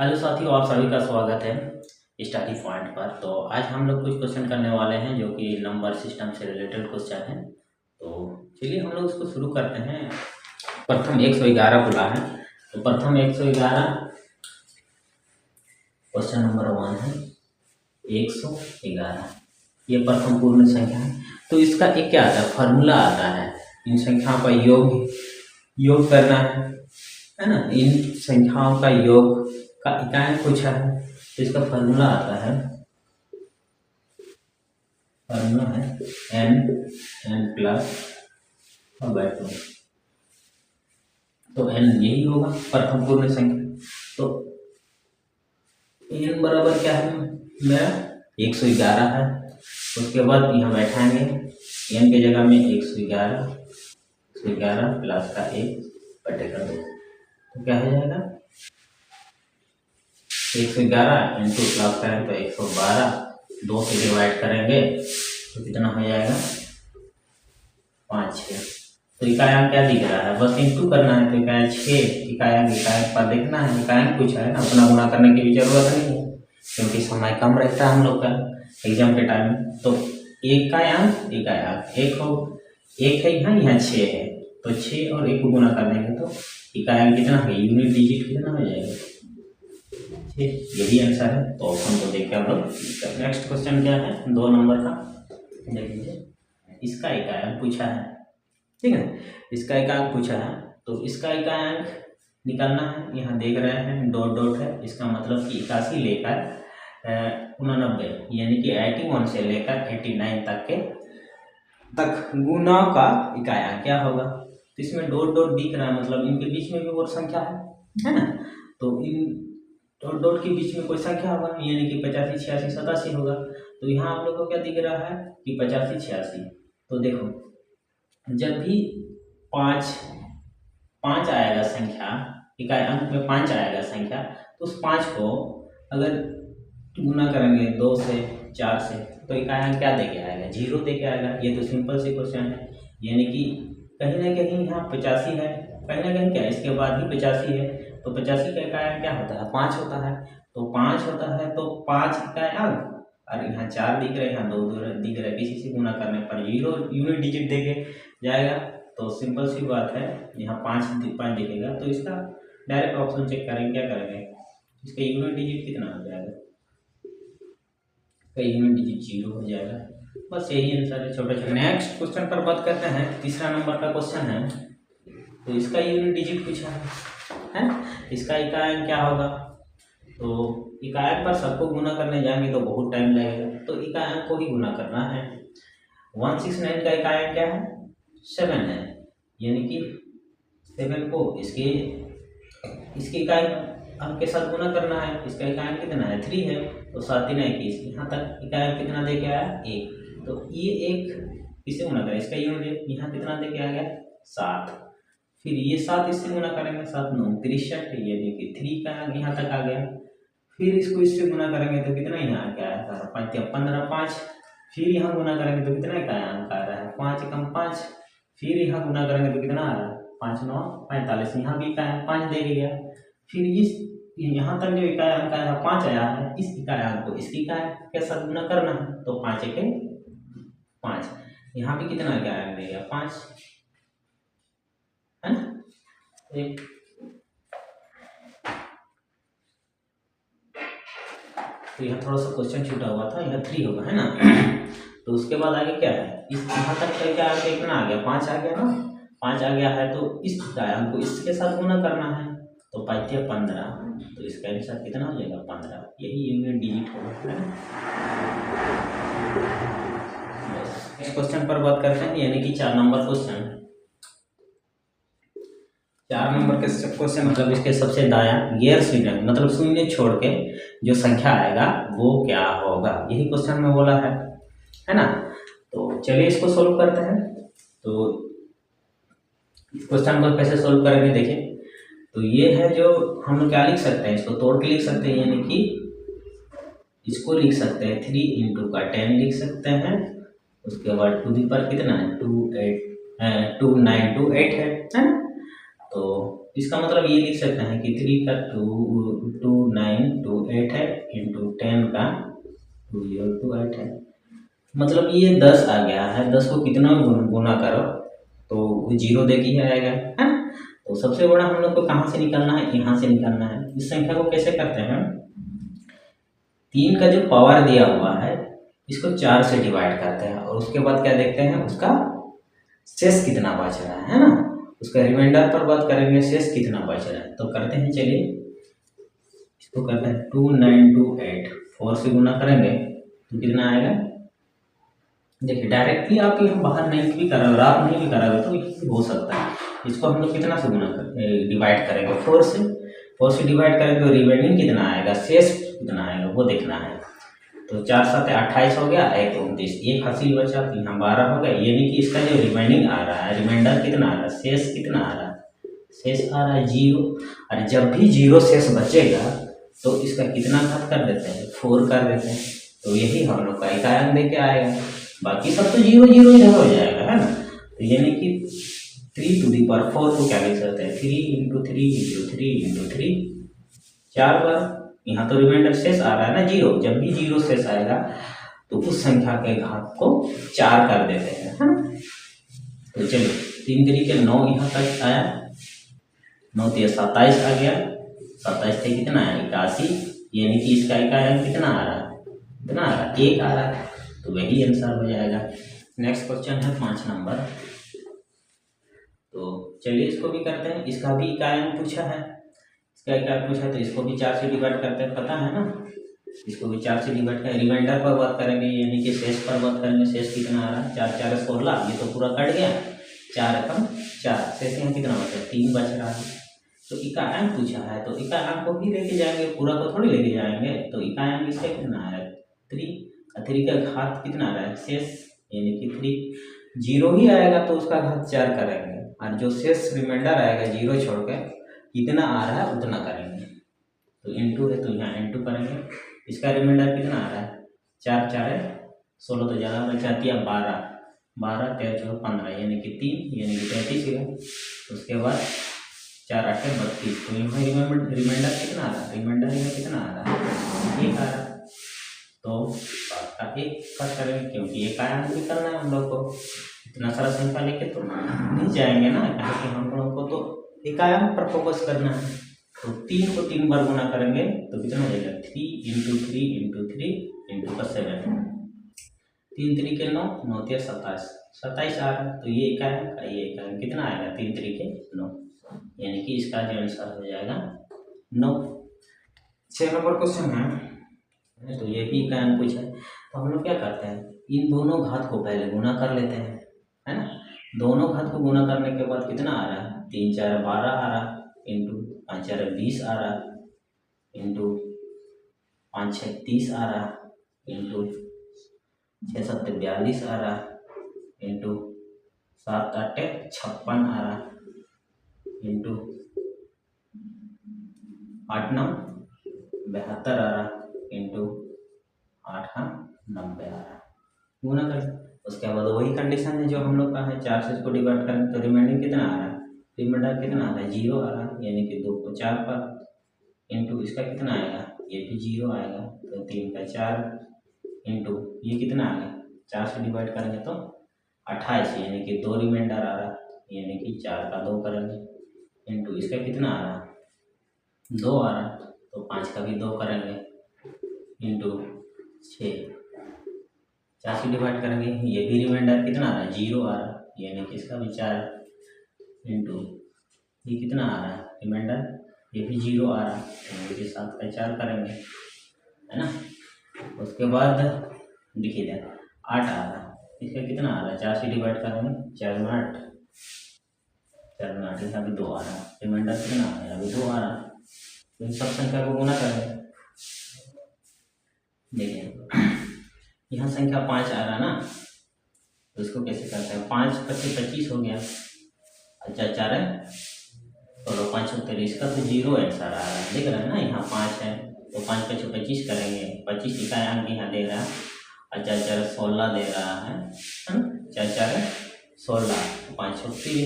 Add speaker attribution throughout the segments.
Speaker 1: Hello साथियों, आप सभी का स्वागत है स्टडी पॉइंट पर। तो आज हम लोग कुछ क्वेश्चन करने वाले हैं जो कि नंबर सिस्टम से रिलेटेड क्वेश्चन हैं। तो चलिए हम लोग इसको शुरू करते हैं। प्रथम 111 खुला है, तो प्रथम 111 क्वेश्चन नंबर 1 है 111। ये प्रथम पूर्ण संख्या है। तो इसका एक क्या आता है, फार्मूला आता है। इन संख्याओं का योग करना है ना। इन संख्याओं का योग का इकाई पूछा है, तो इसका फार्मूला आता है, n प्लस 2। तो n यही होगा प्रथम पूर्ण संख्या। तो n बराबर क्या है मेरा 111 है। उसके बाद यहाँ बैठाएंगे n के जगह में 111 प्लस का 1/2। तो क्या हो जाएगा 111 इंटू प्लस करें तो 112, 2 से डिवाइड करेंगे तो कितना हो जाएगा 5 6। तो इकायांक क्या दिख रहा है, बस इंटू करना है। तो इकायांक 6, इकायांक पर देखना है। इकायांक पूछा है ना, अपना गुणा करने की भी जरूरत नहीं है क्योंकि समय कम रहता है हम लोग का एग्जाम के टाइम में। तो इकायांक एक है, यहाँ 6 है। तो 6 और 1 को गुणा कर देंगे तो इकायांक कितना है, यूनिट डिजिट कितना हो जाएगा 6। यही आंसर है। तो ऑप्शन को देख के हम लोग नेक्स्ट क्वेश्चन क्या है 2 नंबर का देख लीजिए। इसका इकायांक पूछा है, ठीक है। इसका इकायांक पूछा है तो इसका इकायांक निकालना है। यहाँ देख रहे हैं डॉट डॉट है, इसका मतलब कि 81 लेकर 89 यानी कि 81 से लेकर 89 तक गुना का इकायांक क्या होगा। तो इसमें डॉट डॉट दिख रहा है, मतलब इनके बीच में भी और संख्या है ना। तो इन डॉट डॉट के बीच में कोई संख्या होगा, यानी कि 85 86 87 होगा। तो यहाँ आप लोग को क्या दिख रहा है कि 85 86। तो देखो जब भी पाँच आएगा संख्या, इकाई अंक में 5 आएगा संख्या, तो उस 5 को अगर गुना करेंगे 2 से 4 से तो इकाई अंक क्या देके आएगा, 0 देके आएगा। ये तो सिंपल सी क्वेश्चन है। यानी कि कहीं ना कहीं यहाँ 85 है, कहीं ना कहीं क्या इसके बाद ही 85 है। तो 85 का इकाई अंक क्या होता है 5 होता है। तो 5 होता है तो 5 इकाई अंक, और यहाँ 4 दिख रहे हैं, यहाँ 2 दिख रहे हैं। किसी से गुना करने पर 0 यूनिट डिजिट देके जाएगा। तो सिंपल सी बात है, यहाँ 5 दिखेगा। तो इसका डायरेक्ट ऑप्शन चेक करेंगे, क्या करेंगे, इसका यूनिट डिजिट कितना हो जाएगा, इसका यूनिट डिजिट 0 हो जाएगा। बस यही आंसर है छोटे छोटे। नेक्स्ट क्वेश्चन पर बात करते हैं। तीसरा नंबर का क्वेश्चन है। तो इसका यूनिट डिजिट पूछा है, इसका इकाई क्या होगा। तो इकाई पर सबको गुना करने जाएंगे तो बहुत टाइम लगेगा, तो इकाई को ही गुना करना है। 169 का इकाई क्या है 7 है, यानी कि 7 को इसके इकाई अंक के साथ गुना करना है। इसका इकाई कितना है 3 है। तो 7 3 21, यहाँ तक इकाई कितना दे के आया 1। तो ये 1 किससे गुना करें, इसका यूनिट यहाँ कितना दे के आ गया 7। फिर ये 7 इससे गुना करेंगे, 7 9 63, यानी कि 3 का यहाँ तक आ गया। फिर इसको इससे गुना करेंगे तो कितना यहाँ क्या आया 5 15 5। फिर यहाँ गुना करेंगे तो कितना का अंक आ रहा है 5 कम 5। फिर यहाँ गुना करेंगे तो कितना आ रहा है 5 9 45, यहाँ भी इकाई 5 दे गया। फिर इस यहाँ तक जो इकाई अंक आया 5 आया है, इस इकाई अंक को इसकी इकाई के साथ गुना करना है। तो 5 1 5, यहाँ भी कितना इकाई अंक देगा 5, है ना। तो यहाँ थोड़ा सा क्वेश्चन छूटा हुआ था, यहाँ 3 होगा, है ना। तो उसके बाद आगे क्या है, इस यहाँ तक का क्या कितना आ गया 5 आ गया ना। 5 आ गया है तो इस इकाई को इसके साथ गुना करना है। तो 5 15, तो इसका आंसर कितना हो जाएगा 15। यही यूनिट डिजिट होगा, है ना। इस क्वेश्चन पर बात करते हैं, यानी कि 4 नंबर क्वेश्चन। 4 नंबर के क्वेश्चन मतलब इसके सबसे दायां गैर शून्य, मतलब शून्य छोड़ के जो संख्या आएगा वो क्या होगा, यही क्वेश्चन में बोला है ना। तो चलिए इसको सोल्व करते हैं। तो इस क्वेश्चन को कैसे सोल्व करेंगे देखिए। तो ये है जो हम लोग क्या लिख सकते हैं, इसको तोड़ के लिख सकते हैं, यानी कि इसको लिख सकते हैं 3 इंटू का 10 लिख सकते हैं। उसके बाद टू दी पर कितना है 2 9 2 8 है ना। तो इसका मतलब ये लिख सकते हैं कि 3 का 2 9 2 8 है, इंटू 10 का 2 0 2 8 है। मतलब ये 10 आ गया है, 10 को कितना गुना करो तो वो 0 दे के ही आएगा, है ना। तो सबसे बड़ा हम लोग को कहाँ से निकालना है, यहाँ से निकालना है। इस संख्या को कैसे करते हैं, 3 का जो पावर दिया हुआ है इसको 4 से डिवाइड करते हैं और उसके बाद क्या देखते हैं उसका शेष कितना बच रहा है ना। उसका रिमाइंडर पर बात करेंगे, शेष कितना बच रहा है तो करते हैं, चलिए इसको करते हैं 2 9 2 8 4 से गुना करेंगे तो कितना आएगा। देखिए डायरेक्टली आप यहाँ बाहर नहीं भी करोगे, रात नहीं भी करोगे तो हो सकता है। इसको हम लोग कितना से गुना डिवाइड करेंगे, 4 से। 4 से डिवाइड करेंगे तो रिमेनिंग कितना आएगा, शेष कितना आएगा वो देखना है। तो 4 7 28 हो गया, 1 29, एक हासिल बचा तो यहाँ 12 हो गया। यानी कि इसका जो रिमेनिंग आ रहा है, रिमाइंडर कितना आ रहा है, शेष कितना आ रहा है, शेष आ रहा है 0। और जब भी 0 शेष बचेगा तो इसका कितना घात कर देते हैं, 4 कर देते हैं। तो यही हम लोग का इकाई दे के आएगा, बाकी सब तो 0 0 इधर हो जाएगा, है ना। तो यानी कि 3 to the power 4 को क्या लिख सकते हैं, 3 into 3 into 3 into 3, 4 बार। यहाँ तो रिमाइंडर शेष आ रहा है ना 0, जब भी 0 शेष आएगा तो उस संख्या के घात को 4 कर देते हैं, है ना। तो चलिए 3 तरीके 9 यहाँ तक आया, 9 तो 27 आ गया, 27 से कितना है 81, यानी कि इसका इकाई कितना आ रहा है, कितना आ रहा है, 1 आ रहा है। तो वही आंसर हो जाएगा। नेक्स्ट क्वेश्चन है 5 नंबर। तो चलिए इसको भी करते हैं, इसका भी इकाई पूछा है, इसका इकाई पूछा है तो इसको भी 4 से डिवाइड करते हैं, पता है ना। इसको भी 4 से डिवाइड करें, रिमाइंडर पर बात करेंगे यानी कि शेष पर बात करेंगे। शेष कितना आ रहा है, 4 4 16, ये तो पूरा कट गया, 4 कम 4, शेष यहाँ कितना बचा, 3 बच रहा है। तो इकाई पूछा है तो इकाई को ही लेके जाएंगे, पूरा को थोड़ी लेके जाएंगे। तो इकाई इसका कितना आ रहा है 3, 3 का घात कितना आ रहा है, शेष यानी कि 3, 0 ही आएगा तो उसका घात 4 करेंगे, और जो शेष रिमाइंडर आएगा 0 छोड़कर कितना आ रहा है उतना करेंगे। तो इंटू है तो यहाँ इंटू करेंगे, इसका रिमाइंडर कितना आ रहा है, 4 4 16, तो ज़्यादा बचाती है 12, 12 13 14 15 यानी कि 3 यानी कि 33 है। उसके बाद 4 8 32, तो यहाँ रिमाइंडर कितना आ रहा है, रिमाइंडर यहाँ कितना आ रहा है, 1 आ रहा है। तो एक कट करेंगे क्योंकि एक आयाम भी करना है हम लोग को, इतना सारा संख्या लेके तो नहीं जाएंगे ना, क्योंकि हम लोग को तो एक आयाम पर फोकस करना है। तो 3 को 3 बार गुना करेंगे तो कितना हो जाएगा, 3 into 3 into 3 into 7, 3 तरीके 9, 9 3 27, 27 आ रहा है। तो ये इकाई का ये इकाई कितना आएगा, 3 तरीके 9, यानी कि इसका जो आंसर हो जाएगा 9। 6 नंबर क्वेश्चन है, तो ये भी इकाई पूछा है। तो हम लोग क्या करते हैं, इन दोनों घात को पहले गुना कर लेते हैं, है ना। दोनों घात को गुना करने के बाद कितना आ रहा है, 3 4 12 आ रहा है, इंटू 5 4 20 आ रहा है, इंटू 5 6 30 आ रहा है, इंटू 6 7 42 आ रहा है, इंटू 7 8 56 आ रहा है, इंटू 8 9 72 आ रहा है, इंटू 8 90 आ रहा है, गुना कर। उसके बाद वही कंडीशन है जो हम लोग का है, 4 से इसको डिवाइड करें तो रिमाइंडिंग कितना आ रहा है, रिमाइंडर कितना आ रहा है, 0 आ रहा है, यानी कि 2 को 4 पर, इंटू इसका कितना आएगा, ये भी 0 आएगा, तो 3 का 4, इंटू ये कितना आ गया, 4 से डिवाइड करेंगे तो 28, यानी कि 2 रिमाइंडर आ रहा है, यानी कि 4 का 2 करेंगे, इंटू इसका कितना आ रहा है, 2 आ रहा है, तो 5 का भी 2 करेंगे, इंटू 6, 4 से डिवाइड करेंगे, ये भी रिमाइंडर कितना आ रहा है, 0 आ रहा है, यानी कि इसका भी 4, इंटू ये कितना आ रहा है रिमाइंडर, ये भी 0 आ रहा है, यानी कि 7 का 4 करेंगे, है ना। उसके बाद देखिए 8 आ रहा है, इसका कितना आ रहा है, 4 से डिवाइड करेंगे, 4 में 8, 4 में 8, यहाँ भी 2 आ रहा है, रिमाइंडर कितना आ रहा है, अभी 2 आ रहा है। तो इन सब संख्या को गुना करेंगे, देखिए यहाँ संख्या 5 आ रहा ना, तो इसको कैसे करते हैं, 5 25 25 हो गया, अच्छा 4 है, चलो 5 उत्तर, इसका तो 0 आंसर आ रहा है, देख रहे हैं ना, यहाँ 5 है तो 5 5 25 करेंगे, 25 इकाई अंक यहाँ दे रहा है, अच्छा 4 16 दे रहा है ना, 4 4 16, 5 30,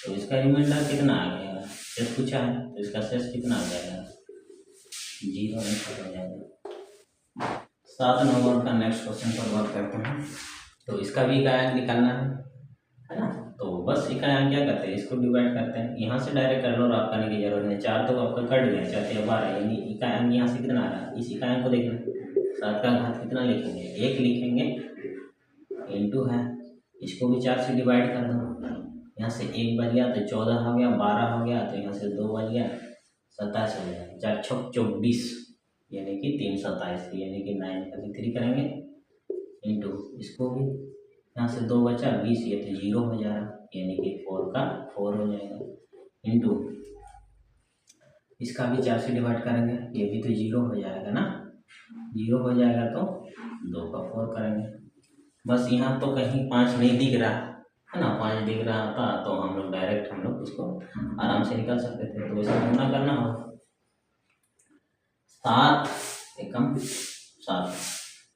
Speaker 1: तो इसका रिमाइंडर कितना आ गया, शेष पूछा है तो इसका शेष कितना आ जाएगा, 0 आंसर हो जाएगा। 7 नंबर का नेक्स्ट क्वेश्चन पर बात करते हैं। तो इसका भी इकाई निकालना है ना। तो बस इकाई क्या करते हैं, इसको डिवाइड करते हैं, यहाँ से डायरेक्ट कर लो, आप करने की जरूरत नहीं। 4 तो आपका कट गया, 4 या 12, यानी इकाई यहाँ से कितना आ रहा है, इस इकाई को देखना। 7 का घात कितना लिखेंगे, 1 लिखेंगे, इंटू है, इसको भी 4 से डिवाइड कर दो। यहाँ से 1 बच गया तो 14 हो गया, 12 हो गया तो यहाँ से 2 बच गया, 27 हो गया। 4 छक 24 यानी कि 327, यानी कि 9 का 3 करेंगे, इंटू इसको भी यहाँ से 2 बचा 20, ये तो 0 हो जा रहा, यानी कि 4 का 4 हो जाएगा, इंटू इसका भी 4 से डिवाइड करेंगे, ये भी तो 0 हो जाएगा ना, 0 हो जाएगा तो 2 का 4 करेंगे। बस यहाँ तो कहीं 5 नहीं दिख रहा है ना, 5 दिख रहा था तो हम लोग डायरेक्ट उसको आराम से निकाल सकते थे। तो वैसे गुना करना हो, 7 एकम 7,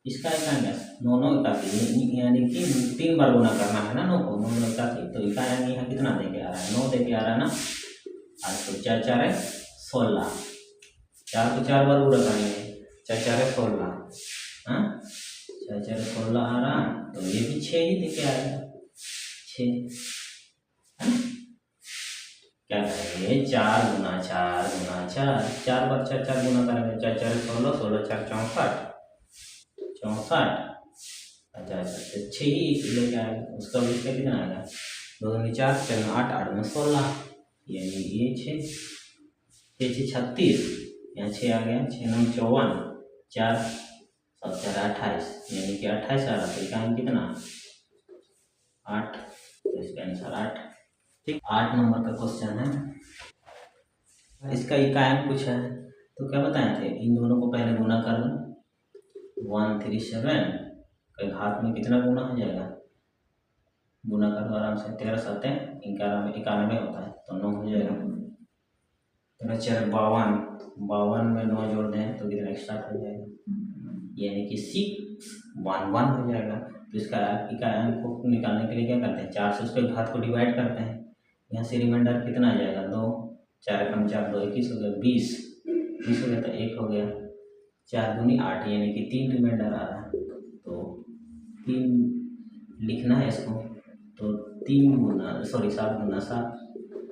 Speaker 1: इसका इकाई क्या, 9 इकाई, यानी कि 3 बार गुना करना है ना 9 को, 9 इकाई। तो इकाई यहाँ कितना दे के आ रहा है, 9 दे के आ रहा है ना। आज तो 4 4 है 16, 4 को 4 बार पूरा करेंगे, 4 4 है 16, हाँ 4 4 16 आ रहा, तो ये भी 6 ही दे के आएगा, 6 क्या करेंगे, 4 गुना 4 गुना 4, 4 बार 4 4 गुना करेंगे, 4 4 16, 16 4 64, 64, अच्छा 6 ही लेके आएगा। उसका भी इसका कितना आएगा, 2 दूनी 4, 4 8, 8 में 16, यानी ये 6 6 36, यहाँ 6 आ गया, 6 9 54, 4 7 4 28, यानी कि 28 आ रहा। तो इसका कितना 8, तो इसका आंसर 8। ठीक, 8 नंबर का क्वेश्चन है, इसका इकाई पूछा है। तो क्या बताए थे, इन दोनों को पहले गुना कर लो, 137 का घात में कितना गुना हो जाएगा, गुना कर दो आराम से, 13 7 91 होता है तो 9 हो जाएगा। 13 4 52, 52 में 9 जोड़ दें तो कितना एक्स्ट्रा हो जाएगा, यानी कि 611 हो जाएगा। तो इसका इकाई को निकालने के लिए क्या करते हैं, 4 से उसके घात को डिवाइड करते हैं, यहाँ से रिमाइंडर कितना आ जाएगा, 2 4 कम 4 2 21 हो गया, 20 20 हो गया तो 1 हो गया, 4 दूनी 8, यानी कि 3 रिमाइंडर आ रहा है। तो 3 लिखना है इसको, तो 3 गुना 7 गुना 7,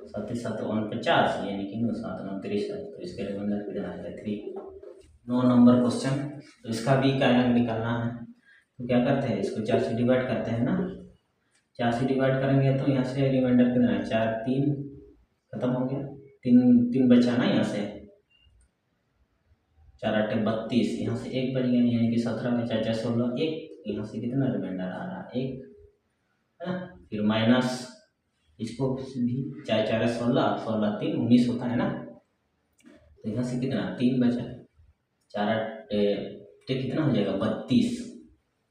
Speaker 1: 7 7 49, यानी कि 7 9 30, तो इसके रिमाइंडर कितना आएगा 3। 9 नंबर क्वेश्चन, तो इसका भी इकाई निकालना है। तो क्या करते हैं, इसको 4 से डिवाइड करते हैं ना, 4 से डिवाइड करेंगे तो यहाँ से रिमाइंडर कितना है, 4 3 खत्म हो गया, 3 बचा ना, यहाँ से 4 8 32, यहाँ से 1 बच गया, यानी कि 17 में 4 4 16, 1, यहाँ से कितना रिमाइंडर आ रहा है 1, है ना। फिर माइनस इसको भी 4 4 16, 16 3 19 होता है ना, तो यहाँ से कितना 3 बचा, 4 8 कितना हो जाएगा 32,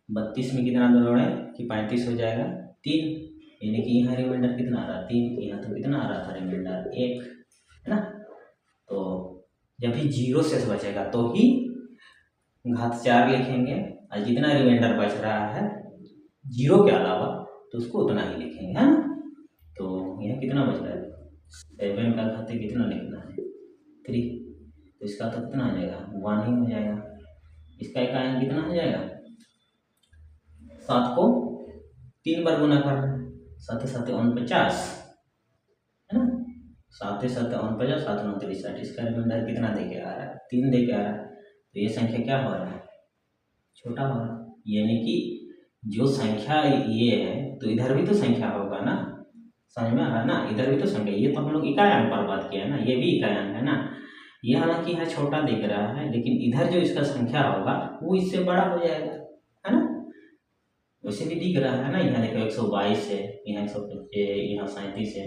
Speaker 1: 32 में कितना जोड़े कि 35 हो जाएगा, 3, यानी कि यहाँ रिमाइंडर कितना आ रहा है 3, यहाँ तो कितना आ रहा था रिमाइंडर 1, है ना। तो जब भी 0 शेष बचेगा तो ही घात 4 लिखेंगे, और जितना रिमाइंडर बच रहा है 0 के अलावा तो उसको उतना ही लिखेंगे, है ना। तो यहाँ कितना बच रहा है, 7 का घात कितना लिखना है 3, तो इसका तो कितना आ जाएगा 1 ही हो जाएगा। इसका इकाई कितना हो जाएगा, 7 को 3 बार गुना कर रहे हैं, 7 7 49, है ना, 7 7 49, 7 9 63, इसका रिमाइंडर कितना दे के आ रहा है 3 दे के आ रहा है। तो ये संख्या क्या हो रहा है, छोटा हो रहा है, यानी कि जो संख्या ये है तो इधर भी तो संख्या होगा ना, समझ में आ रहा है ना, इधर भी तो संख्या, ये तो हम लोग इकाई अंक पर बात किया है ना, ये भी इकाई अंक है ना। ये हालांकि यहाँ छोटा दिख रहा है, लेकिन इधर जो इसका संख्या होगा वो इससे बड़ा हो जाएगा, है ना। वैसे भी दिख रहा है ना, यहाँ देखो 122 है, यहाँ 125, यहाँ 37 है,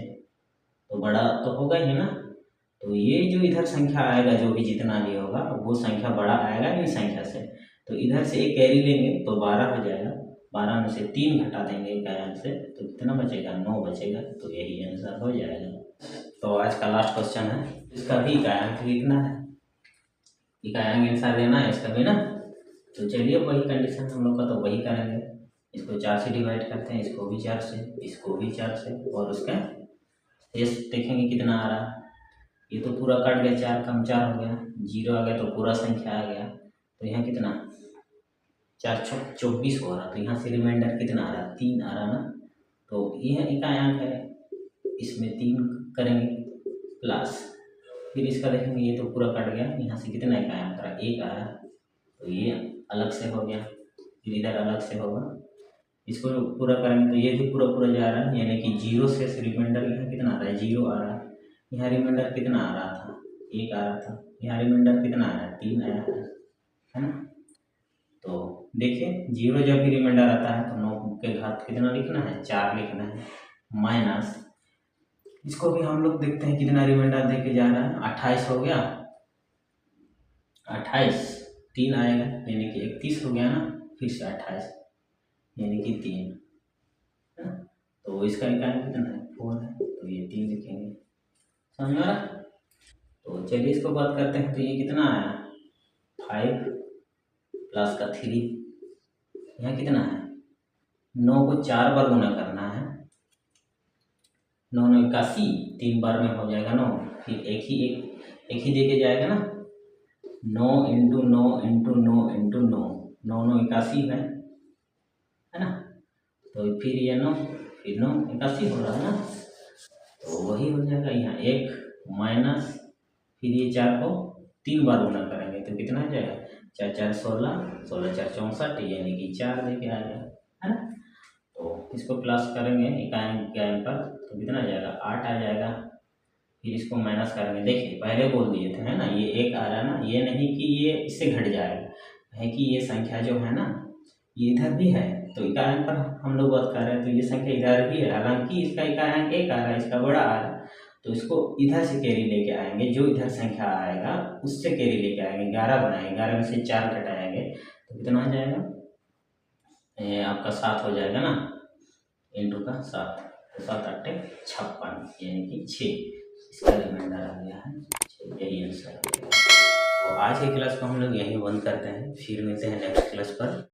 Speaker 1: तो बड़ा तो होगा ही ना। तो ये जो इधर संख्या आएगा, जो भी जितना भी होगा वो संख्या बड़ा आएगा इन संख्या से, तो इधर से एक कैरी लेंगे तो 12 हो जाएगा, 12 में से 3 घटा देंगे इकाई से तो कितना बचेगा 9 बचेगा, तो यही आंसर हो जाएगा। तो आज का लास्ट क्वेश्चन है, इसका भी इकाई अंक लिखना है, इकाई अंक आंसर देना है इसका भी ना। तो चलिए वही कंडीशन हम लोग का, तो वही करेंगे, इसको 4 से डिवाइड करते हैं, इसको भी 4 से, इसको भी 4 से, और उसका शेष देखेंगे कितना आ रहा है। ये तो पूरा कट गया, 4 कम 4 हो गया, 0 आ गया तो पूरा संख्या आ गया। तो यहाँ कितना 4 चौक 24 हो रहा, तो यहाँ से रिमाइंडर कितना आ रहा, 3 आ रहा ना। तो यह इकाई अंक है, इसमें 3 करेंगे प्लस, फिर इसका देखेंगे ये तो पूरा कट गया, यहाँ से कितना इकाई अंक रहा, 1 आ रहा, तो ये अलग से हो गया, फिर इधर अलग से होगा। इसको पूरा करेंगे तो ये भी पूरा पूरा जा रहा है, यानी कि 0 से रिमाइंडर यहाँ कितना आ रहा है, 0 आ रहा है। यहाँ रिमाइंडर कितना आ रहा था, 1 आ रहा था, यहाँ रिमाइंडर कितना आया, 3 आया है ना। तो देखिए 0 जब भी रिमाइंडर आता है तो 9 के घात कितना लिखना है, 4 लिखना है, माइनस इसको भी हम लोग देखते हैं कितना रिमाइंडर दे के जा रहा है, 28 हो गया, 28 3 आएगा यानी कि 31 हो गया ना, फिर से 28 यानी कि 3 है ना। तो इसका इकाई कितना है, 4 है, तो ये 3 लिखेंगे, समझ में आ रहा। तो चलिए इसको बात करते हैं, तो ये कितना आया 5 प्लस का 3, यहाँ कितना है 9 को 4 बार गुना करना है, 9 9 81, 3 बार में हो जाएगा 9, फिर एक ही दे के जाएगा ना, 9 इंटू 9 इंटू 9 इंटू 9, 9 9 81 है ना। तो फिर ये 9 फिर 9 81 हो रहा है ना, तो वही हो जाएगा यहाँ 1 माइनस, फिर ये 4 को 3 बार गुना करेंगे तो कितना आ जाएगा, 4 4 16, 16 4 64, यानी कि 4 लेके आ गया है ना। तो इसको प्लस करेंगे इकाई पर तो कितना आ जाएगा, 8 आ जाएगा। फिर इसको माइनस करेंगे, देखिए पहले बोल दिए थे है ना, ये 1 आ रहा है ना, ये नहीं कि ये इससे घट जाएगा, है कि ये संख्या जो है ना ये इधर भी है, तो इकाई अंक पर हम लोग बात कर रहे हैं, तो ये संख्या इधर भी है, हालांकि इसका इकाई अंक 1 आ रहा है, इसका बड़ा आ रहा है, तो इसको इधर से कैरी लेके आएंगे, जो इधर संख्या आएगा उससे कैरी लेके आएंगे, 11 बनाएंगे, 11 में से 4 घटाएंगे तो कितना आ जाएगा, ये आपका 7 हो जाएगा ना, इंटू का 7, तो 7 8 56 यानी कि 6, इसका रिमाइंडर आ गया है 6, यही आंसर। तो आज के क्लास को हम लोग यहीं बंद करते हैं, फिर मिलते हैं नेक्स्ट क्लास पर।